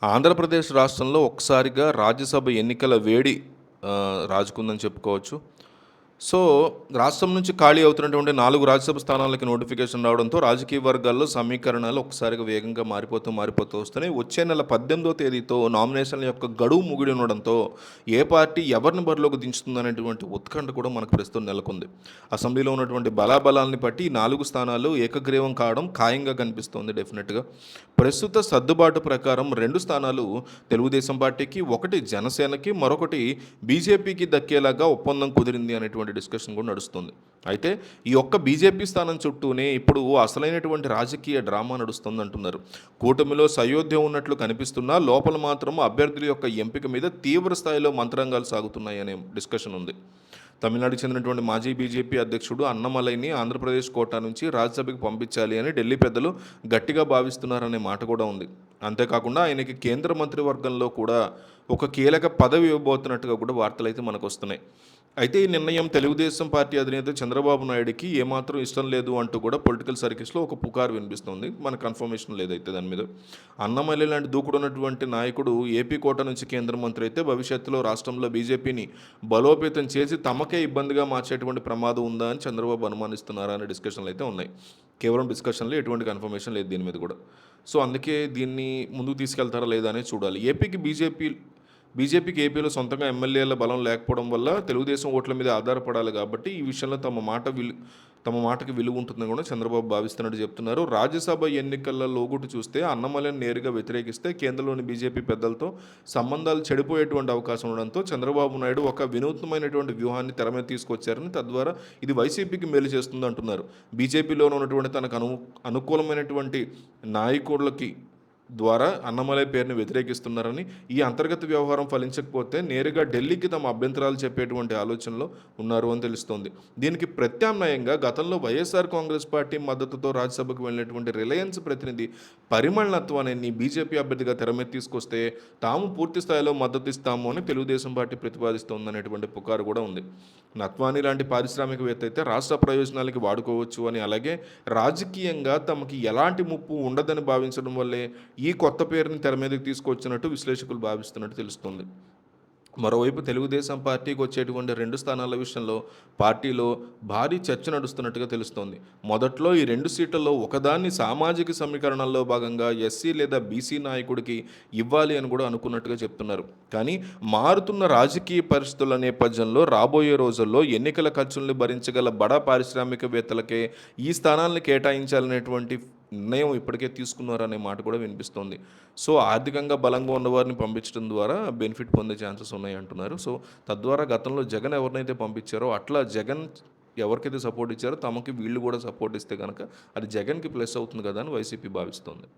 ఆంధ్రప్రదేశ్ రాష్ట్రంలో ఒక్కసారిగా రాజ్యసభ ఎన్నికల వేడి రాజుకుందని చెప్పుకోవచ్చు. సో, రాష్ట్రం నుంచి ఖాళీ అవుతున్నటువంటి 4 రాజ్యసభ స్థానాలకి నోటిఫికేషన్ రావడంతో రాజకీయ వర్గాల్లో సమీకరణాలు ఒక్కసారిగా వేగంగా మారిపోతూ వస్తున్నాయి. వచ్చే నెల 18వ తేదీతో నామినేషన్ల యొక్క గడువు ముగిడి ఉండడంతో ఏ పార్టీ ఎవరిని బరిలోకి దించుతుందనేటువంటి ఉత్కంఠ కూడా మనకు ప్రస్తుతం నెలకొంది. అసెంబ్లీలో ఉన్నటువంటి బలాబలాల్ని బట్టి ఈ 4 స్థానాలు ఏకగ్రీవం కావడం ఖాయంగా కనిపిస్తోంది డెఫినెట్‌గా. ప్రస్తుత సర్దుబాటు ప్రకారం 2 స్థానాలు తెలుగుదేశం పార్టీకి, ఒకటి జనసేనకి, మరొకటి బీజేపీకి దక్కేలాగా ఒప్పందం కుదిరింది అనేటువంటి డిస్కషన్ కూడా నడుస్తుంది. అయితే ఈ ఒక్క బీజేపీ స్థానం చుట్టూనే ఇప్పుడు అసలైనటువంటి రాజకీయ డ్రామా నడుస్తుంది అంటున్నారు. కూటమిలో సయోధ్య ఉన్నట్లు కనిపిస్తున్నా లోపల మాత్రం అభ్యర్థుల యొక్క ఎంపిక మీద తీవ్ర స్థాయిలో మంత్రాంగాలు సాగుతున్నాయి అనే డిస్కషన్ ఉంది. తమిళనాడుకు చెందినటువంటి మాజీ బీజేపీ అధ్యక్షుడు అన్నమలైని ఆంధ్రప్రదేశ్ కోటా నుంచి రాజ్యసభకి పంపించాలి అని ఢిల్లీ పెద్దలు గట్టిగా భావిస్తున్నారనే మాట కూడా ఉంది. అంతేకాకుండా ఆయనకి కేంద్ర మంత్రివర్గంలో కూడా ఒక కీలక పదవి ఇవ్వబోతున్నట్టుగా కూడా వార్తలు అయితే మనకు వస్తున్నాయి. అయితే ఈ నిర్ణయం తెలుగుదేశం పార్టీ అధినేత చంద్రబాబు నాయుడికి ఏమాత్రం ఇష్టం లేదు అంటూ కూడా పొలిటికల్ సర్కిల్స్లో ఒక పుకారు వినిపిస్తుంది. మన కన్ఫర్మేషన్ లేదైతే దాని మీద. అన్నమల్లి లాంటి దూకుడున్నటువంటి నాయకుడు ఏపీ కోట నుంచి కేంద్ర మంత్రి అయితే భవిష్యత్తులో రాష్ట్రంలో బీజేపీని బలోపేతం చేసి తమకే ఇబ్బందిగా మార్చేటువంటి ప్రమాదం ఉందా అని చంద్రబాబు అనుమానిస్తున్నారా అనే డిస్కషన్లు అయితే ఉన్నాయి. కేవలం డిస్కషన్లో ఎటువంటి కన్ఫర్మేషన్ లేదు దీని మీద కూడా. సో అందుకే దీన్ని ముందుకు తీసుకెళ్తారా లేదా అనేది చూడాలి. బీజేపీకి ఏపీలో సొంతంగా ఎమ్మెల్యేల బలం లేకపోవడం వల్ల తెలుగుదేశం ఓట్ల మీద ఆధారపడాలి కాబట్టి ఈ విషయంలో తమ మాటకి విలువ ఉంటుందని కూడా చంద్రబాబు భావిస్తున్నట్టు చెప్తున్నారు. రాజ్యసభ ఎన్నికల లోగుటు చూస్తే అన్నమలని నేరుగా వ్యతిరేకిస్తే కేంద్రంలోని బీజేపీ పెద్దలతో సంబంధాలు చెడిపోయేటువంటి అవకాశం ఉండడంతో చంద్రబాబు నాయుడు ఒక వినూత్నమైనటువంటి వ్యూహాన్ని తెర మీద తీసుకొచ్చారని, తద్వారా ఇది వైసీపీకి మేలు చేస్తుంది అంటున్నారు. బీజేపీలో ఉన్నటువంటి తనకు అనుకూలమైనటువంటి నాయకులకి ద్వారా అన్నమలై పేరుని వ్యతిరేకిస్తున్నారని, ఈ అంతర్గత వ్యవహారం ఫలించకపోతే నేరుగా ఢిల్లీకి తమ అభ్యంతరాలు చెప్పేటువంటి ఆలోచనలో ఉన్నారు అని తెలుస్తోంది. దీనికి ప్రత్యామ్నాయంగా గతంలో వైఎస్ఆర్ కాంగ్రెస్ పార్టీ మద్దతుతో రాజ్యసభకు వెళ్ళినటువంటి రిలయన్స్ ప్రతినిధి పరిమళ్ నత్వానిని బీజేపీ అభ్యర్థిగా తెరమీద తీసుకొస్తే తాము పూర్తి స్థాయిలో మద్దతు ఇస్తాము అని తెలుగుదేశం పార్టీ ప్రతిపాదిస్తోందనేటువంటి పుకారు కూడా ఉంది. నత్వాని లాంటి పారిశ్రామికవేత్త అయితే రాష్ట్ర ప్రయోజనాలకి వాడుకోవచ్చు అని, అలాగే రాజకీయంగా తమకి ఎలాంటి ముప్పు ఉండదని భావించడం వల్లే ఈ కొత్త పేరుని తెర మీదకి తీసుకొచ్చినట్టు విశ్లేషకులు భావిస్తున్నట్టు తెలుస్తుంది. మరోవైపు తెలుగుదేశం పార్టీకి వచ్చేటువంటి 2 స్థానాల విషయంలో పార్టీలో భారీ చర్చ నడుస్తున్నట్టుగా తెలుస్తోంది. మొదట్లో ఈ 2 సీట్లలో ఒకదాన్ని సామాజిక సమీకరణల్లో భాగంగా ఎస్సీ లేదా బీసీ నాయకుడికి ఇవ్వాలి అని కూడా అనుకున్నట్టుగా చెప్తున్నారు. కానీ మారుతున్న రాజకీయ పరిస్థితుల నేపథ్యంలో రాబోయే రోజుల్లో ఎన్నికల ఖర్చుల్ని భరించగల బడా పారిశ్రామికవేత్తలకే ఈ స్థానాలను కేటాయించాలనేటువంటి నిర్ణయం ఇప్పటికే తీసుకున్నారనే మాట కూడా వినిపిస్తోంది. సో ఆర్థికంగా బలంగా ఉన్నవారిని పంపించడం ద్వారా బెనిఫిట్ పొందే ఛాన్సెస్ ఉన్నాయి అంటున్నారు. సో తద్వారా గతంలో జగన్ ఎవరినైతే పంపించారో అట్లా జగన్ ఎవరికైతే సపోర్ట్ ఇచ్చారో తమకి వీళ్ళు కూడా సపోర్ట్ ఇస్తే కనుక అది జగన్కి ప్లస్ అవుతుంది కదా అని వైసీపీ భావిస్తోంది.